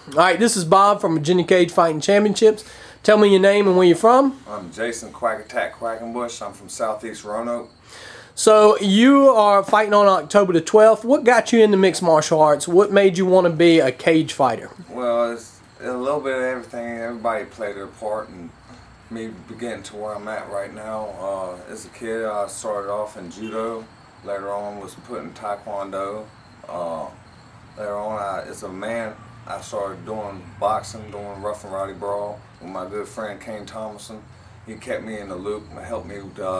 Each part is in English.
All right, this is Bob from Virginia Cage Fighting Championships. Tell me your name and where you're from. I'm Jason Quackattack Quackenbush. I'm from Southeast Roanoke. So you are fighting on October the 12th. What got you into mixed martial arts? What made you want to be a cage fighter? Well, it's a little bit of everything. Everybody played their part in me getting to where I'm at right now. As a kid, I started off in judo. Later on, was put in taekwondo. Later on, as a man, I started doing boxing, doing rough and rowdy brawl with my good friend Kane Thomason. He kept me in the loop and helped me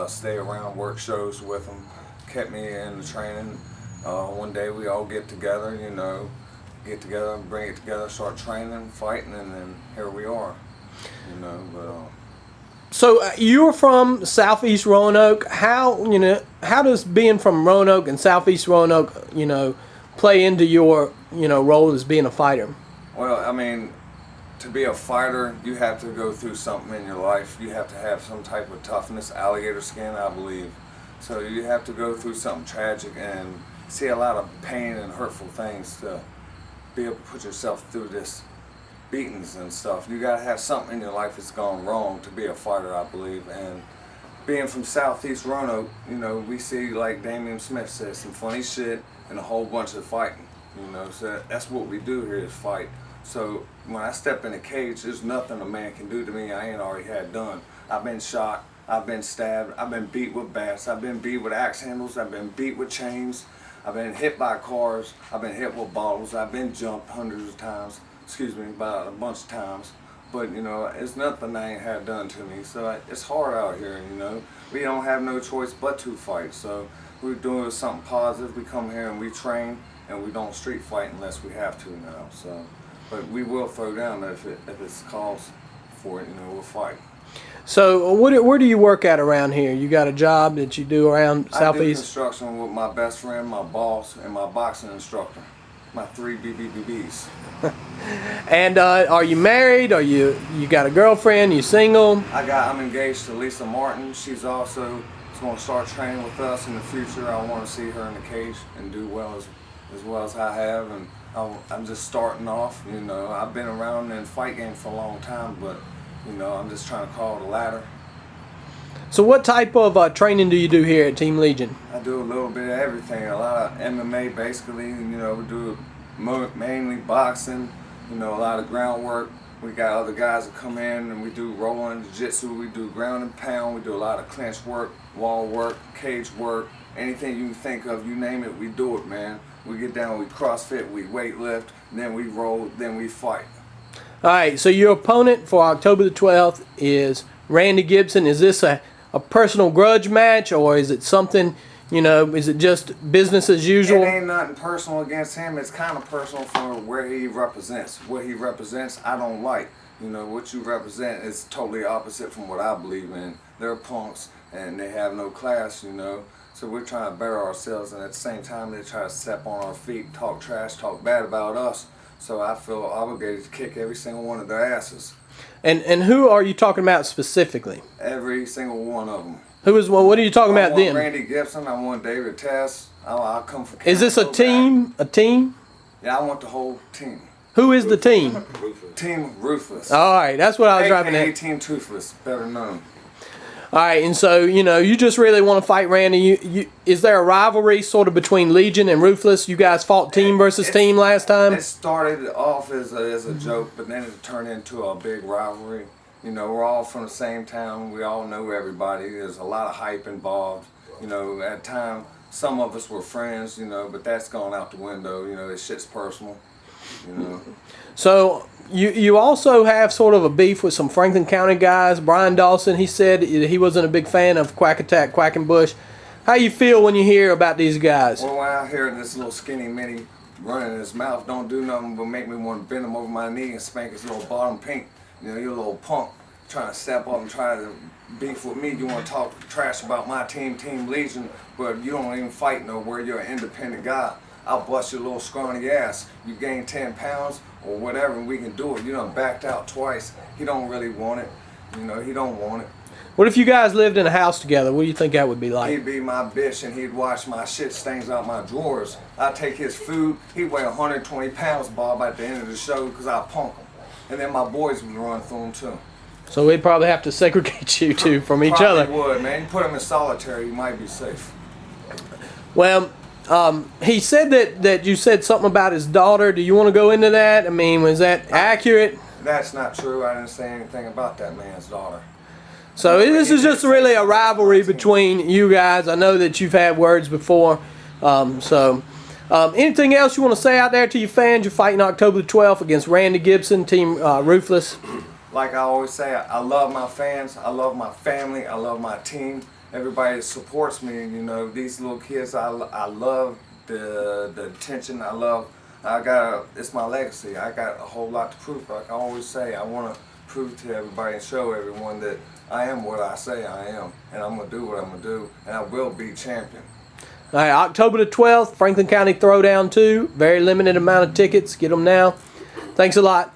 stay around, work shows with him, kept me in the training. One day we all get together, bring it together, start training, fighting, and then here we are, So you're from Southeast Roanoke. How does being from Roanoke and Southeast Roanoke, play into your, role as being a fighter? Well, I mean, to be a fighter, you have to go through something in your life. You have to have some type of toughness, alligator skin, I believe. So you have to go through something tragic and see a lot of pain and hurtful things to be able to put yourself through this beatings and stuff. You gotta have something in your life that's gone wrong to be a fighter, I believe. And being from Southeast Roanoke, we see, like Damian Smith said, some funny shit and a whole bunch of fighting. So that's what we do here is fight. So when I step in a cage, there's nothing a man can do to me I ain't already had done. I've been shot, I've been stabbed, I've been beat with bats, I've been beat with axe handles, I've been beat with chains, I've been hit by cars, I've been hit with bottles, I've been jumped hundreds of times, about a bunch of times. But it's nothing I ain't had done to me. So it's hard out here, We don't have no choice but to fight. So we're doing something positive. We come here and we train, and we don't street fight unless we have to now. So. But we will throw down if it's calls for it, we'll fight. So where do you work at around here? You got a job that you do around Southeast? I do construction with my best friend, my boss, and my boxing instructor. My 3 BBBs. And are you married? Are you got a girlfriend? You single? I'm engaged to Lisa Martin. She's also going to start training with us in the future. I want to see her in the cage and do as well as I have, and I'm just starting off. I've been around in the fight game for a long time, but I'm just trying to crawl the ladder. So what type of training do you do here at Team Legion? I do a little bit of everything, a lot of MMA basically. We do mainly boxing, a lot of groundwork. We got other guys that come in and we do rolling, jiu-jitsu, we do ground and pound, we do a lot of clinch work, wall work, cage work, anything you can think of, you name it, we do it, man. We get down, we CrossFit, we weight lift, then we roll, then we fight. All right, so your opponent for October the 12th is Randy Gibson. Is this a personal grudge match, or is it something, is it just business as usual? It ain't nothing personal against him. It's kind of personal for where he represents. What he represents, I don't like. What you represent is totally opposite from what I believe in. They're punks, and they have no class, So we're trying to better ourselves, and at the same time they try to step on our feet, talk trash, talk bad about us. So I feel obligated to kick every single one of their asses. And who are you talking about specifically? Every single one of them. What are you talking about then? Randy Gibson, I want David Tess. I'll come for. Is this a team? A team? Yeah, I want the whole team. Who is the team? Team Ruthless. All right, that's what I was driving at. Team Toothless, better known. All right, and so, you just really want to fight Randy. Is there a rivalry sort of between Legion and Ruthless? You guys fought team versus team last time? It started off as a joke, but then it turned into a big rivalry. We're all from the same town. We all know everybody. There's a lot of hype involved. At time, some of us were friends, but that's gone out the window. This shit's personal, So you also have sort of a beef with some Franklin County guys. Brian Dawson, he said he wasn't a big fan of Quackattack Quackenbush. How you feel when you hear about these guys? Well, when I hear this little skinny mini running his mouth, don't do nothing but make me want to bend him over my knee and spank his little bottom pink. You little punk trying to step up and try to beef with me. You want to talk trash about my team, Team Legion, but you don't even fight nowhere. You're an independent guy. I'll bust your little scrawny ass. You gain 10 pounds or whatever, and we can do it. You done backed out twice. He don't really want it. He don't want it. What if you guys lived in a house together? What do you think that would be like? He'd be my bitch and he'd wash my shit stains out my drawers. I'd take his food. He'd weigh 120 pounds, Bob, at the end of the show because I'd punk him. And then my boys would run through him too. So we'd probably have to segregate you two from each Probably other. would, man. You put him in solitary, you might be safe. Well, he said that you said something about his daughter. Do you want to go into that? I mean, was that accurate? That's not true. I didn't say anything about that man's daughter. So this is just really a rivalry between you guys. I know that you've had words before. Anything else you want to say out there to your fans? You're fighting October the 12th against Randy Gibson, Team Ruthless. Like I always say, I love my fans. I love my family. I love my team. Everybody that supports me. You know, these little kids. I love the attention. It's my legacy. I got a whole lot to prove. Like I always say, I want to prove to everybody and show everyone that I am what I say I am, and I'm gonna do what I'm gonna do, and I will be champion. All right, October the 12th, Franklin County Throwdown 2. Very limited amount of tickets. Get them now. Thanks a lot.